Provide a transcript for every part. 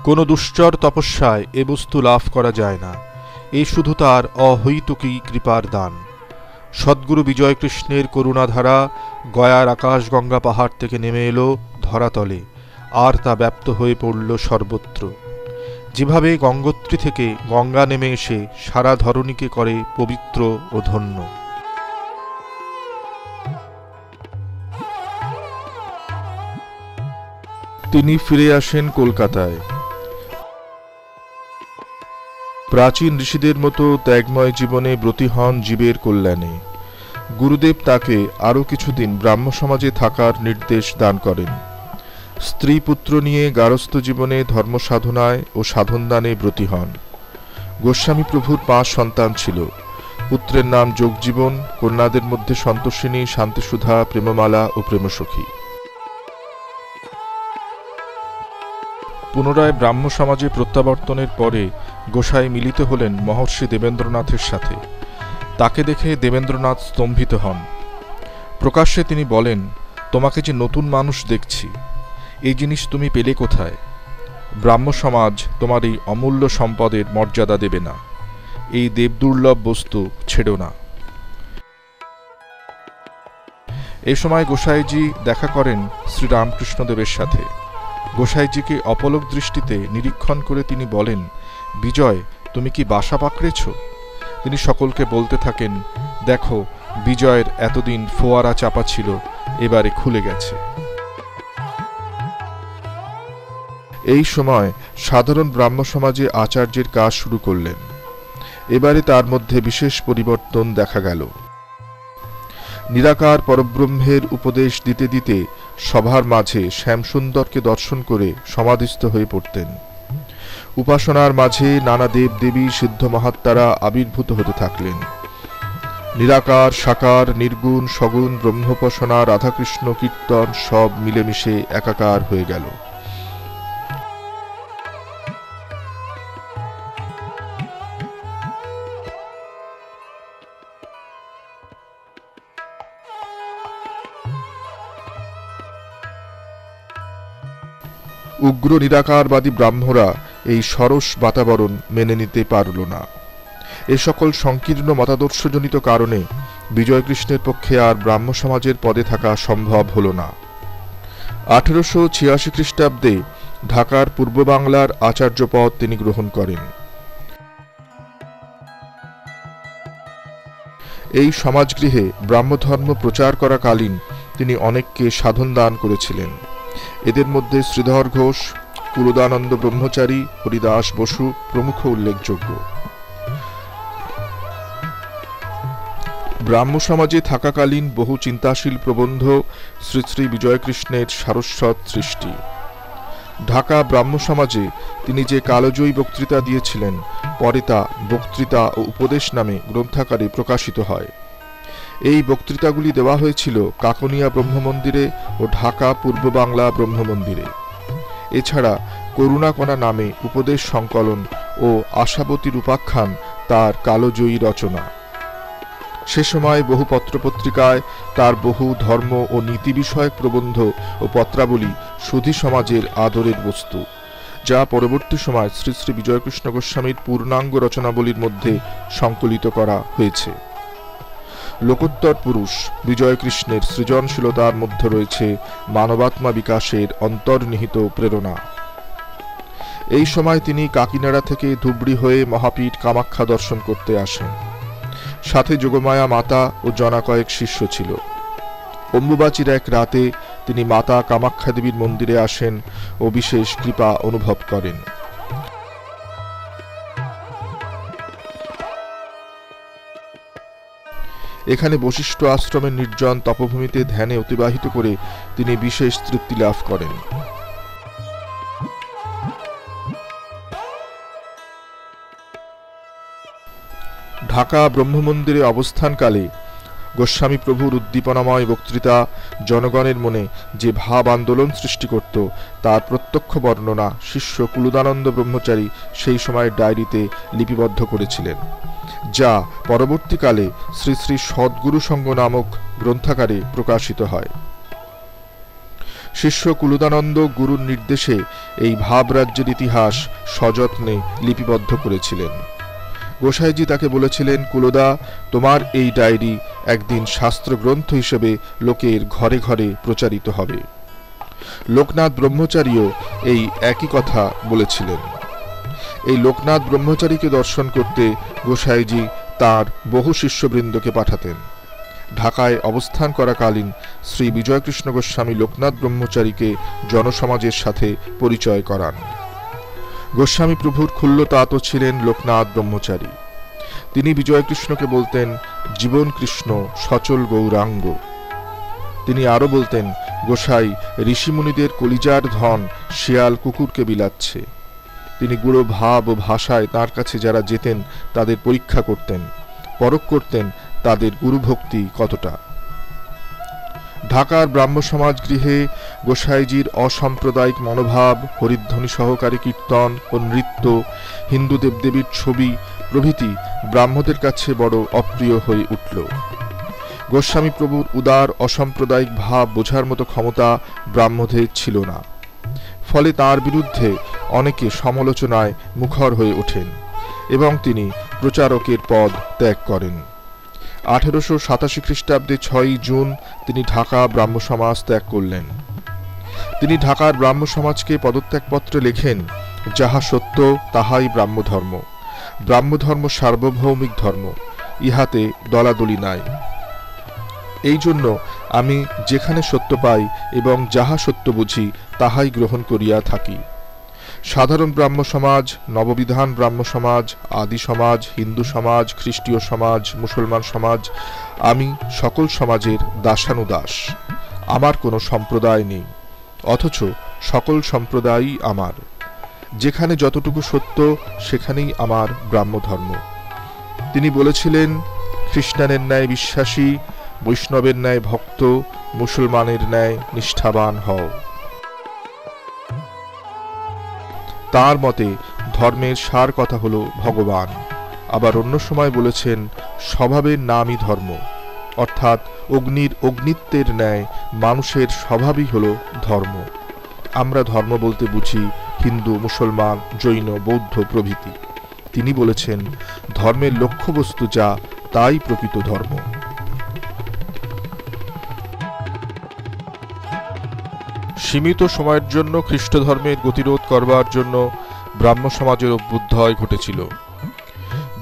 কোনো দুশ্চর তপস্যায় এ বস্তু লাভ করা যায় না। এ শুধু তার অহৈতুকী কৃপার দান। সদ্গুরু বিজয়কৃষ্ণের করুণাধারা গয়ার আকাশগঙ্গা পাহাড় থেকে নেমে এলো ধরাতলে, আর তা ব্যাপ্ত হয়ে পড়ল সর্বত্র। যেভাবে গঙ্গোত্রী থেকে গঙ্গা নেমে এসে সারা ধরণীকে করে পবিত্র ও ধন্য। তিনি ফিরে আসেন কলকাতায়। প্রাচীন ঋষিদের মতো ত্যাগময় জীবনে ব্রতী হন জীবের কল্যাণে। গুরুদেব তাকে আরও কিছুদিন ব্রাহ্ম সমাজে থাকার নির্দেশ দান করেন। স্ত্রী পুত্র নিয়ে গারস্থ জীবনে ধর্ম সাধনায় ও সাধনদানে ব্রতী হন। গোস্বামী প্রভুর 5 সন্তান ছিল। পুত্রের নাম যোগজীবন, কন্যাদের মধ্যে সন্তোষিনী, শান্তিসুধা, প্রেমমালা ও প্রেমসখী। পুনরায় ব্রাহ্ম সমাজে প্রত্যাবর্তনের পরে গোসাই মিলিত হলেন মহর্ষি দেবেন্দ্রনাথের সাথে। তাকে দেখে দেবেন্দ্রনাথ স্তম্ভিত হন। প্রকাশ্যে তিনি বলেন, তোমাকে যে নতুন মানুষ দেখছি, এই জিনিস তুমি পেলে কোথায়? ব্রাহ্ম সমাজ তোমার এই অমূল্য সম্পদের মর্যাদা দেবে না। এই দেবদুর্লভ বস্তু ছেড়ো না। এ সময় গোসাইজি দেখা করেন শ্রীরামকৃষ্ণদেবের সাথে। গোসাইজিকে অপলক দৃষ্টিতে নিরীক্ষণ করে তিনি বলেন, বিজয়, তুমি কি বাসা পাকড়েছ? তিনি সকলকে বলতে থাকেন, দেখো, বিজয়ের এতদিন ফোয়ারা চাপা ছিল, এবারে খুলে গেছে। এই সময় সাধারণ ব্রাহ্ম সমাজে আচার্যের কাজ শুরু করলেন। এবারে তার মধ্যে বিশেষ পরিবর্তন দেখা গেল। নিরাকার পরব্রহ্মের উপদেশ দিতে দিতে সভার মাঝে শ্যামসুন্দরকে দর্শন করে সমাধিস্থ হয়ে পড়তেন। উপাসনার মাঝে নানা দেব দেবী সিদ্ধ মহাত্মারা আবির্ভূত হতে থাকলেন। নিরাকার, সাকার, নির্গুণ, সগুণ ব্রহ্মোপাসনা, রাধাকৃষ্ণ কীর্তন সব মিলেমিশে একাকার হয়ে গেল। উগ্র নিরাকারবাদী ব্রাহ্মরা এই সরস বাতাবরণ মেনে নিতে পারল না। এ সকল সংকীর্ণ মতাদর্শজনিত কারণে বিজয়কৃষ্ণের পক্ষে আর ব্রাহ্ম সমাজের পদে থাকা সম্ভব হল না। 1886 খ্রিস্টাব্দে ঢাকার পূর্ব বাংলার আচার্য পদ তিনি গ্রহণ করেন। এই সমাজগৃহে ব্রাহ্মধর্ম প্রচার করাকালীন তিনি অনেককে সাধন দান করেছিলেন। এদের মধ্যে শ্রীধর ঘোষ, কুলদানন্দ ব্রহ্মচারী, হরিদাস বসু প্রমুখ উল্লেখযোগ্য। ব্রাহ্ম সমাজে থাকাকালীন বহু চিন্তাশীল প্রবন্ধ শ্রী শ্রী বিজয়কৃষ্ণের সারস্বত সৃষ্টি। ঢাকা ব্রাহ্ম সমাজে তিনি যে কালজয়ী বক্তৃতা দিয়েছিলেন, পরে তা বক্তৃতা ও উপদেশ নামে গ্রন্থাকারে প্রকাশিত হয়। এই বক্তৃতাগুলি দেওয়া হয়েছিল কাকনিয়া ব্রহ্মমন্দিরে ও ঢাকা পূর্ব বাংলা ব্রহ্মমন্দিরে। এছাড়া করুণাকণা নামে উপদেশ সংকলন ও আশাবতীর উপাখ্যান তার কালজয়ী রচনা। সে সময় বহু পত্রপত্রিকায় তার বহু ধর্ম ও নীতি বিষয়ক প্রবন্ধ ও পত্রাবলী সুধী সমাজের আদরের বস্তু, যা পরবর্তী সময় শ্রী শ্রী বিজয়কৃষ্ণ গোস্বামীর পূর্ণাঙ্গ রচনাবলীর মধ্যে সংকলিত করা হয়েছে। লোকোত্তর পুরুষ বিজয়কৃষ্ণের সৃজনশীলতার মধ্যে রয়েছে মানবাত্মা বিকাশের অন্তর্নিহিত প্রেরণা। এই সময় তিনি কাকিনাড়া থেকে ধুবড়ি হয়ে মহাপীঠ কামাখ্যা দর্শন করতে আসেন। সাথে যোগমায়া মাতা ও জনা কয়েক শিষ্য ছিল। অম্বুবাচীর এক রাতে তিনি মাতা কামাখ্যা দেবীর মন্দিরে আসেন ও বিশেষ কৃপা অনুভব করেন। এখানে বশিষ্ঠ আশ্রমের নির্জন তপভূমিতে ধ্যানে অতিবাহিত করে তিনি বিশেষ তৃপ্তি লাভ করেন। ঢাকা ব্রহ্মমন্দিরে অবস্থানকালে গোস্বামী প্রভুর উদ্দীপনাময় বক্তৃতা জনগণের মনে যে ভাব আন্দোলন সৃষ্টি করত, তার প্রত্যক্ষ বর্ণনা শিষ্য কুলদানন্দ ব্রহ্মচারী সেই সময়ের ডায়েরিতে লিপিবদ্ধ করেছিলেন, যা পরবর্তীকালে শ্রী শ্রী সদ্গুরু সংঘ নামক গ্রন্থাকারে প্রকাশিত হয়। শিষ্য কুলদানন্দ গুরুর নির্দেশে এই ভাবরাজ্যের ইতিহাস সযত্নে লিপিবদ্ধ করেছিলেন। গোসাইজি তাকে বলেছিলেন, কুলদা, তোমার এই ডায়েরি একদিন শাস্ত্রগ্রন্থ হিসেবে লোকের ঘরে ঘরে প্রচারিত হবে। লোকনাথ ব্রহ্মচারীও এই একই কথা বলেছিলেন। এই লোকনাথ ব্রহ্মচারীকে দর্শন করতে গোসাইজি তার বহু শিষ্যবৃন্দকে পাঠাতেন। ঢাকায় অবস্থান করাকালীন শ্রী বিজয়কৃষ্ণ গোস্বামী লোকনাথ ব্রহ্মচারীকে জনসমাজের সাথে পরিচয় করান। গোস্বামী প্রভুর ক্ষুল্লতাত ছিলেন লোকনাথ ব্রহ্মচারী। তিনি বিজয়কৃষ্ণকে বলতেন, জীবন কৃষ্ণ সচল গৌরাঙ্গ। তিনি আরও বলতেন, গোসাই, ঋষিমুনিদের কলিজার ধন শিয়াল কুকুরকে বিলাচ্ছে। তিনি গুঁড়ো ভাব ও ভাষায় তাঁর কাছে যারা যেতেন তাদের পরীক্ষা করতেন, পরখ করতেন তাদের গুরুভক্তি কতটা। ঢাকার ব্রাহ্ম সমাজ গৃহে গোসাইজির অসাম্প্রদায়িক মনোভাব, হরিধ্বনি সহকারী কীর্তন ও নৃত্য, হিন্দু দেবদেবীর ছবি প্রভৃতি ব্রাহ্মদের কাছে বড় অপ্রিয় হয়ে উঠল। গোস্বামী প্রভুর উদার অসাম্প্রদায়িক ভাব বোঝার মতো ক্ষমতা ব্রাহ্মদের ছিল না। ফলে তার বিরুদ্ধে অনেকে সমালোচনায় মুখর হয়ে ওঠেন এবং তিনি প্রচারকের পদ ত্যাগ করেন। 1887 খ্রিস্টাব্দে 6 জুন তিনি ঢাকা ব্রাহ্ম সমাজ ত্যাগ করলেন। তিনি ঢাকার ব্রাহ্ম সমাজকে পদত্যাগপত্রে লেখেন, যাহা সত্য তাহাই ব্রাহ্মধর্ম। ব্রাহ্মধর্ম সার্বভৌমিক ধর্ম, ইহাতে দলাদলি নাই। এই জন্য আমি যেখানে সত্য পাই এবং যাহা সত্য বুঝি তাহাই গ্রহণ করিয়া থাকি। সাধারণ ব্রাহ্ম সমাজ, নববিধান ব্রাহ্ম সমাজ, আদি সমাজ, হিন্দু সমাজ, খ্রিস্টীয় সমাজ, মুসলমান সমাজ, আমি সকল সমাজের দাসানুদাস। আমার কোনো সম্প্রদায় নেই, অথচ সকল সম্প্রদায়ই আমার। যেখানে যতটুকু সত্য সেখানেই আমার ব্রাহ্মধর্ম। তিনি বলেছিলেন, খ্রিস্টানের ন্যায় বিশ্বাসী, বৈষ্ণবের ন্যায় ভক্ত, মুসলমানের ন্যায় নিষ্ঠাবান হও। তার মতে ধর্মের সার কথা হলো ভগবান। আবার অন্য সময় বলেছেন, স্বভাবের নামই ধর্ম, অর্থাৎ অগ্নির অগ্নিত্বের ন্যায় মানুষের স্বভাবই হলো ধর্ম। আমরা ধর্ম বলতে বুঝি হিন্দু, মুসলমান, জৈন, বৌদ্ধ প্রভৃতি। তিনি বলেছেন, ধর্মের লক্ষ্যবস্তু যা তাই প্রকৃত ধর্ম। সীমিত সময়ের জন্য খ্রিস্ট ধর্মের গতিরোধ করবার জন্য ব্রাহ্ম সমাজের অভ্যুদয় ঘটেছিল।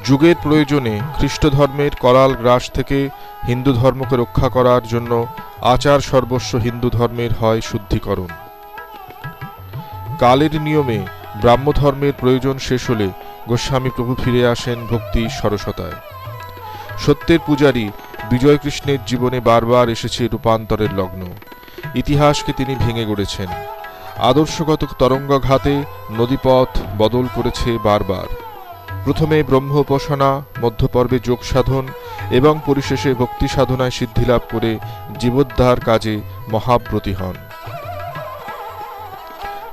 যুগের প্রয়োজনে খ্রিস্ট ধর্মের করাল গ্রাস থেকে হিন্দু ধর্মকে রক্ষা করার জন্য আচার সর্বস্ব হিন্দু ধর্মের হয় শুদ্ধিকরণ। কালের নিয়মে ব্রাহ্ম ধর্মের প্রয়োজন শেষ হলে গোস্বামী প্রভু ফিরে আসেন ভক্তি সরসতায়। সত্যের পূজারী বিজয়কৃষ্ণের জীবনে বারবার এসেছে রূপান্তরের লগ্ন। ইতিহাসকে তিনি ভেঙে গড়েছেন। আদর্শগত তরঙ্গঘাতে নদীপথ বদল করেছে বারবার। প্রথমে ব্রহ্ম উপাসনা, মধ্যপর্বে যোগ সাধন এবং পরিশেষে ভক্তি সাধনায় সিদ্ধিলাভ করে জীবোদ্ধার কাজে মহাব্রতী হন।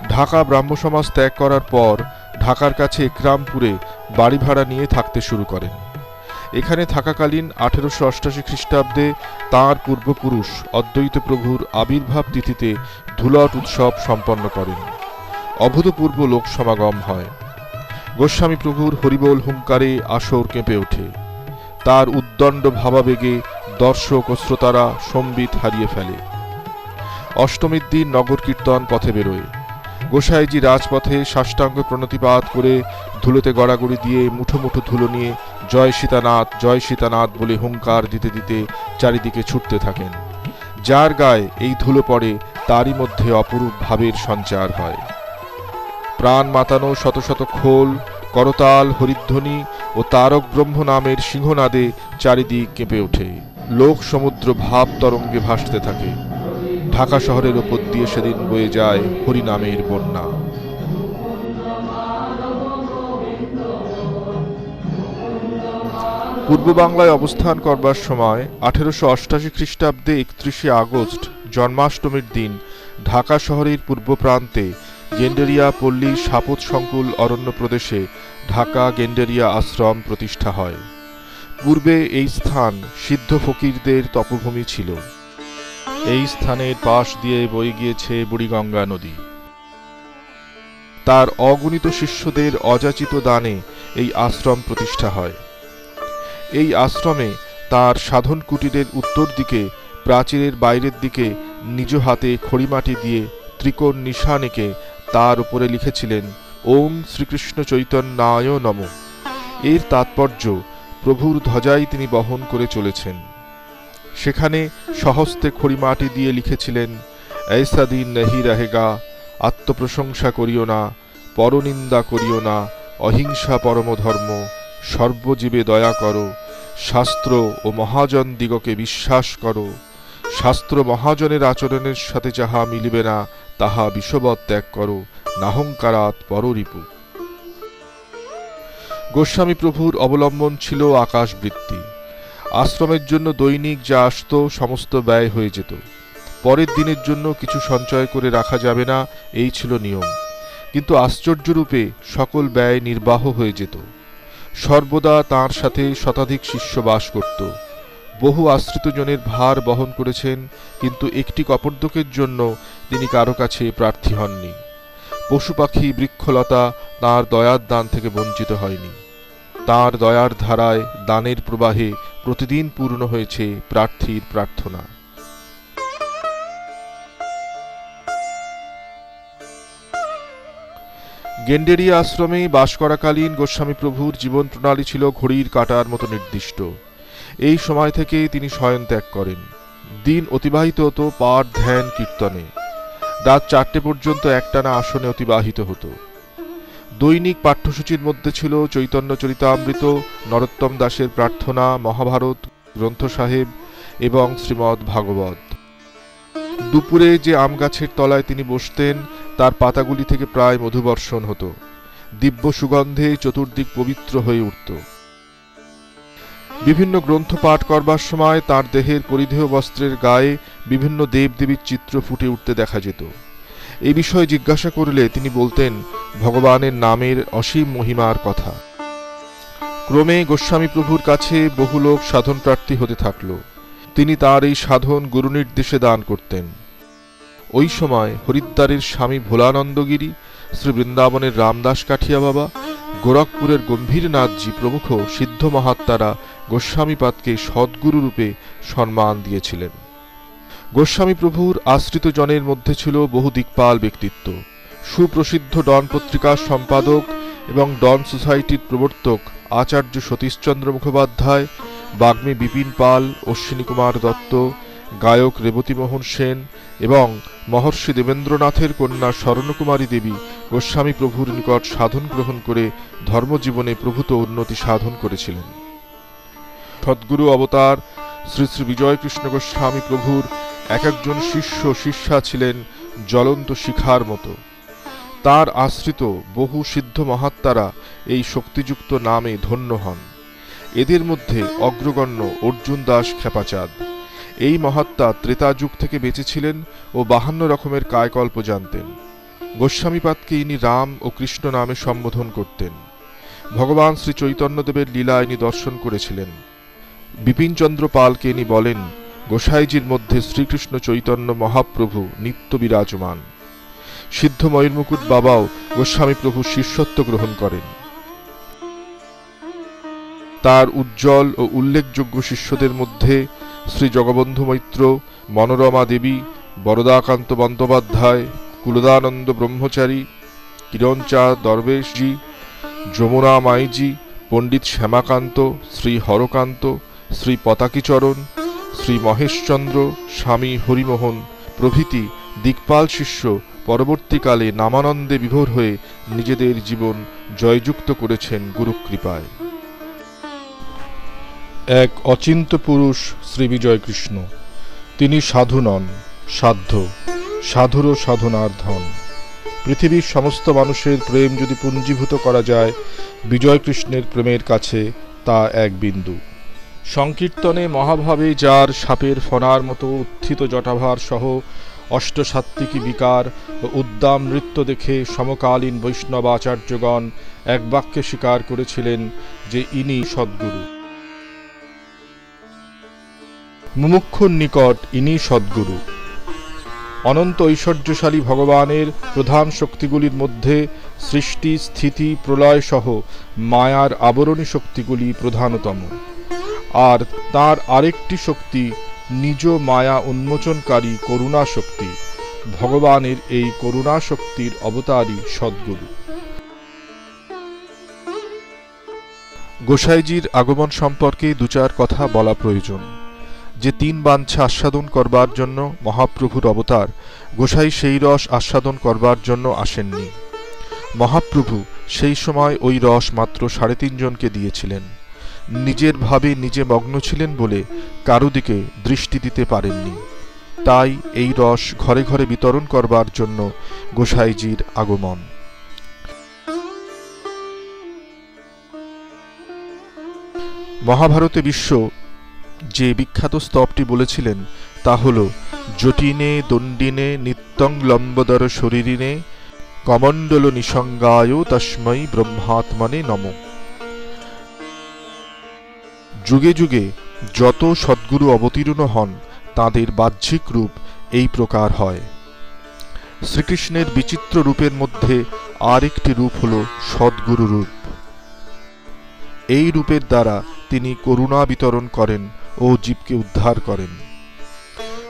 ঢাকা ব্রাহ্ম সমাজ ত্যাগ করার পর ঢাকার কাছে একরামপুরে বাড়ি ভাড়া নিয়ে থাকতে শুরু করেন। এখানে থাকাকালীন 1888 খ্রিস্টাব্দে তাঁর পূর্বপুরুষ অদ্বৈত প্রভুর আবির্ভাব তিথিতে ধুলট উৎসব সম্পন্ন করেন। অভূতপূর্ব লোক সমাগম হয়। গোস্বামী প্রভুর হরিবোল হুঙ্কারে আসর কেঁপে ওঠে। তার উদ্দণ্ড ভাবাবেগে দর্শক ও শ্রোতারা সম্বিত হারিয়ে ফেলে। অষ্টমীর দিন নগর কীর্তন পথে বেরোয়। গোসাইজি রাজপথে সাষ্টাঙ্গ প্রণতিপাত করে ধুলোতে গড়াগড়ি দিয়ে মুঠো মুঠো ধুলো নিয়ে জয় সীতানাথ বলে হুঙ্কার দিতে দিতে চারিদিকে ছুটতে থাকেন। যার গায়ে এই ধুলো পড়ে তারই মধ্যে অপরূপ ভাবের সঞ্চার হয়। প্রাণ মাতানো শত শত খোল, করতাল, হরিধ্বনি ও তারক ব্রহ্ম নামের সিংহনাদে চারিদিক কেঁপে ওঠে। লোক সমুদ্র ভাব তরঙ্গে ভাসতে থাকে। ঢাকা শহরের ওপর দিয়ে সেদিন বয়ে যায় হরিনামের বন্যা। পূর্ব বাংলায় অবস্থান করবার সময় 1888 খ্রিস্টাব্দে 31 আগস্ট জন্মাষ্টমীর দিন ঢাকা শহরের পূর্ব প্রান্তে গেন্ডেরিয়া পল্লী সাপত সংকুল অরণ্য প্রদেশে ঢাকা গেন্ডেরিয়া আশ্রম প্রতিষ্ঠা হয়। পূর্বে এই স্থান সিদ্ধ ফকিরদের তপভূমি ছিল। এই স্থানের পাশ দিয়ে বয়ে গিয়েছে বুড়িগঙ্গা নদী। তার অগণিত শিষ্যদের অযাচিত দানে এই আশ্রম প্রতিষ্ঠা হয়। এই আশ্রমে তার সাধন কুটিরের উত্তর দিকে প্রাচীরের বাইরের দিকে নিজ হাতে খড়িমাটি দিয়ে ত্রিকোণ নিশান এঁকে তার উপরে লিখেছিলেন ওম শ্রীকৃষ্ণ চৈতন্যায় নমঃ। এর তাৎপর্য প্রভুর ধ্বজাই তিনি বহন করে চলেছেন। সেখানে সহস্তে খড়িমাটি দিয়ে লিখেছিলেন ऐसा दिन नहीं रहेगा, আত্মপ্রশংসা করিও না, পরনিন্দা করিও না, অহিংসা পরম ধর্ম, সর্বজীবে দয়া করো, শাস্ত্র ও মহাজন দিগকে বিশ্বাস করো, শাস্ত্র মহাজনের আচরণের সাথে যাহা মিলিবে না তাহা বিষবৎ ত্যাগ করো, নাহংকারাৎ পররিপু। গোস্বামী প্রভুর অবলম্বন ছিল আকাশবৃত্তি। আশ্রমের জন্য দৈনিক যা আসত সমস্ত ব্যয় হয়ে যেত। পরের দিনের জন্য কিছু সঞ্চয় করে রাখা যাবে না, এই ছিল নিয়ম। কিন্তু আশ্চর্যরূপে সকল ব্যয় নির্বাহ হয়ে যেত। সর্বদা তাঁর সাথে শতাধিক শিষ্য বাস করত। বহু আশ্রিতজনের ভার বহন করেছেন, কিন্তু একটি কপর্দকের জন্য তিনি কারো কাছে প্রার্থী হননি। পশু পাখি বৃক্ষলতা তাঁর দয়ার দান থেকে বঞ্চিত হয়নি। তাঁর দয়ার ধারায় দানের প্রবাহে প্রতিদিন পূর্ণ হয়েছে প্রার্থীর প্রার্থনা। গেন্ডেরিয়া আশ্রমে বাস করাকালীন গোস্বামী প্রভুর জীবন প্রণালী ছিল ঘড়ির কাঁটার মতো নির্দিষ্ট। এই সময় থেকে তিনি শয়ন ত্যাগ করেন। দিন অতিবাহিত হতো পাঠ, ধ্যান, কীর্তনে। রাত 4টে পর্যন্ত একটানা আসনে অতিবাহিত হতো। দৈনিক পাঠ্যসূচির মধ্যে ছিল চৈতন্য চরিতামৃত, নরোত্তম দাসের প্রার্থনা, মহাভারত গ্রন্থ সাহেব এবং শ্রীমদ্ ভাগবত। দুপুরে যে আম গাছের তলায় তিনি বসতেন তার পাতাগুলি থেকে প্রায় মধুবর্ষণ হতো। দিব্য সুগন্ধে চতুর্দিক পবিত্র হয়ে উঠত। বিভিন্ন গ্রন্থ পাঠ করবার সময় তার দেহের পরিধেয় বস্ত্রের গায়ে বিভিন্ন দেবদেবীর চিত্র ফুটে উঠতে দেখা যেত। এই বিষয়ে জিজ্ঞাসা করলে তিনি বলতেন ভগবানের নামের অসীম মহিমার কথা। ক্রমে গোস্বামী প্রভুর কাছে বহু লোক সাধন প্রার্থী হতে থাকল। তিনি তার এই সাধন গুরু নির্দেশে দান করতেন। ওই সময় হরিদ্বারের স্বামী ভোলানন্দগিরি, শ্রী বৃন্দাবনের রামদাস কাঠিয়া বাবা, গোরখপুরের গম্ভীরনাথজি প্রমুখ সিদ্ধ মহাত্মারা গোস্বামীপাদকে সদ্গুরু রূপে সম্মান দিয়েছিলেন। গোস্বামী প্রভুর আশ্রিত জনের মধ্যে ছিল বহু দিকপাল ব্যক্তিত্ব। সুপ্রসিদ্ধ ডন পত্রিকার সম্পাদক এবং ডন সোসাইটির প্রবর্তক আচার্য সতীশচন্দ্র মুখোপাধ্যায়, বাগ্মী বিপিন পাল, অশ্বিনী কুমার দত্ত, গায়ক রেবতীমোহন সেন এবং মহর্ষি দেবেন্দ্রনাথের কন্যা স্বর্ণকুমারী দেবী গোস্বামী প্রভুর নিকট সাধন গ্রহণ করে ধর্মজীবনে প্রভূত উন্নতি সাধন করেছিলেন। সদ্গুরু অবতার শ্রী শ্রী বিজয়কৃষ্ণ গোস্বামী প্রভুর এক একজন শিষ্য শিষ্যা ছিলেন জ্বলন্ত শিখার মতো। তার আশ্রিত বহু সিদ্ধ মহাত্মারা এই শক্তিযুক্ত নামে ধন্য হন। এদের মধ্যে অগ্রগণ্য অর্জুন দাস খেপাচাঁদ। এই মহাত্মা ত্রেতা যুগ থেকে বেঁচেছিলেন ও 52 রকমের কায়কল্প জানতেন। গোস্বামীপাদকে ইনি রাম ও কৃষ্ণ নামে সম্বোধন করতেন। ভগবান শ্রী চৈতন্যদেবের লীলা ইনি দর্শন করেছিলেন। বিপিনচন্দ্র পালকে ইনি বলেন গোসাইজির মধ্যে শ্রীকৃষ্ণ চৈতন্য মহাপ্রভু নিত্য বিরাজমান। সিদ্ধ ময়ূরমুকুট বাবাও গোস্বামী প্রভুর শিষ্যত্ব গ্রহণ করেন। তার উজ্জ্বল ও উল্লেখযোগ্য শিষ্যদের মধ্যে শ্রী জগবন্ধু মৈত্র, মনোরমা দেবী, বরদাকান্ত বন্দ্যোপাধ্যায়, কুলদানন্দ ব্রহ্মচারী, কিরণচাঁদ দরবেশজি, যমুনা মাইজি, পণ্ডিত শ্যামাকান্ত, শ্রী হরকান্ত, শ্রী পতাকিচরণ, শ্রী মহেশচন্দ্র, স্বামী হরিমোহন প্রভৃতি দিকপাল শিষ্য পরবর্তীকালে নামানন্দে বিভোর হয়ে নিজেদের জীবন জয়যুক্ত করেছেন গুরুকৃপায়। এক অচিন্ত পুরুষ শ্রী বিজয়কৃষ্ণ। তিনি সাধু নন, সাধ্য, সাধুরও সাধনার ধন। পৃথিবীর সমস্ত মানুষের প্রেম যদি পুঞ্জীভূত করা যায় বিজয়কৃষ্ণের প্রেমের কাছে, তা এক বিন্দু। সংকীর্তনে মহাভাবে যার সাপের ফণার মতো উত্থিত জটাভার সহ অষ্টসাত্ত্বিকী বিকার ও উদ্দাম নৃত্য দেখে সমকালীন বৈষ্ণব আচার্যগণ এক বাক্যে স্বীকার করেছিলেন যে ইনি সদ্গুরু। মুমুক্ষুর নিকট ইনি সদ্গুরু। অনন্ত ঐশ্বর্যশালী ভগবানের প্রধান শক্তিগুলির মধ্যে সৃষ্টি, স্থিতি, প্রলয় সহ মায়ার আবরণী শক্তিগুলি প্রধানতম। আর তার আরেকটি শক্তি নিজ মায়া উন্মোচনকারী করুণা শক্তি। ভগবানের এই করুণা শক্তির অবতারই সদ্গুরু। গোসাইজির আগমন সম্পর্কে দুচার কথা বলা প্রয়োজন। যে তিন বাঞ্ছা আস্বাদন করবার জন্য মহাপ্রভুর অবতার, গোসাই সেই রস আস্বাদন করবার জন্য আসেননি। মহাপ্রভু সেই সময় ওই রস মাত্র 3.5 জনকে দিয়েছিলেন। নিজের ভাবে নিজে মগ্ন ছিলেন বলে কারো দিকে দৃষ্টি দিতে পারেননি। তাই এই রস ঘরে ঘরে বিতরণ করবার জন্য গোসাইজির আগমন। মহাভারতে বিশ্ব যে বিখ্যাত স্তবটি বলেছিলেন তা হল জটিনে দণ্ডিনে নিত্যং লম্বদর শরীরিনে কমণ্ডল নিসঙ্গায় তস্मै ব্রহ্মাত্মনে নমঃ। যুগে যুগে যত সদ্গুরু অবতীর্ণ হন তাদের বাহ্যিক রূপ এই প্রকার হয়। শ্রীকৃষ্ণের বিচিত্র রূপের মধ্যে আরেকটি রূপ হল সদ্গুরু রূপ। এই রূপের দ্বারা তিনি করুণা বিতরণ করেন ও জীবকে উদ্ধার করেন।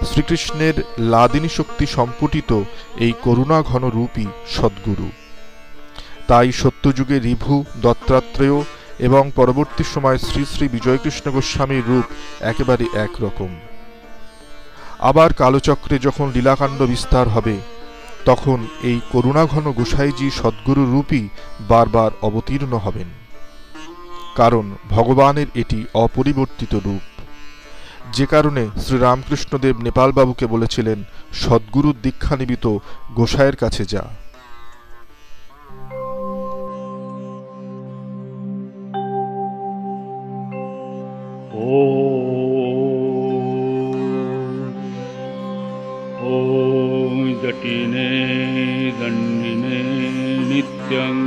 শ্রীকৃষ্ণের লাদিনী শক্তি সম্পুটিত এই করুণা ঘন রূপই সদ্গুরু। তাই সত্যযুগে ঋভু, দত্তাত্রেয় এবং পরবর্তী সময় শ্রী শ্রী বিজয়কৃষ্ণ গোস্বামীর রূপ একেবারে একরকম। আবার কালচক্রে যখন লীলাকাণ্ড বিস্তার হবে তখন এই করুণাঘন গোসাইজি সদ্গুরু রূপই বারবার অবতীর্ণ হবেন। কারণ ভগবানের এটি অপরিবর্তিত রূপ। যে কারণে শ্রীরামকৃষ্ণদেব নেপালবাবুকে বলেছিলেন, সদ্গুরুর দীক্ষা নিবিত গোসাইয়ের কাছে যা। ॐ जटिने दण्डिने नित्यं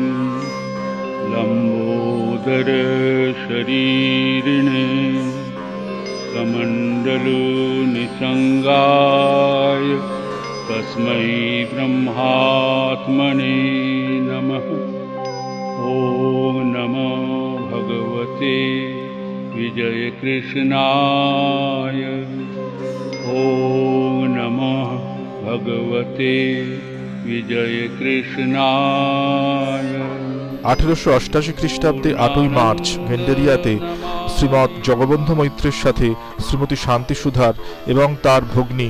लम्बोदर शरीरिणे कमण्डलो निसङ्गाय तस्मै ब्रह्मात्मने नमः। ॐ नमो भगवते विजयकृष्णाय। ॐ नमः भगवते विजयकृष्णाय। 1888 খ্রিস্টাব্দে 8ই মার্চ ভেন্ডেরিয়াতে শ্রীমৎ জগবন্ধু মৈত্রের সাথে শ্রীমতী শান্তি সুধার এবং তার ভগ্নী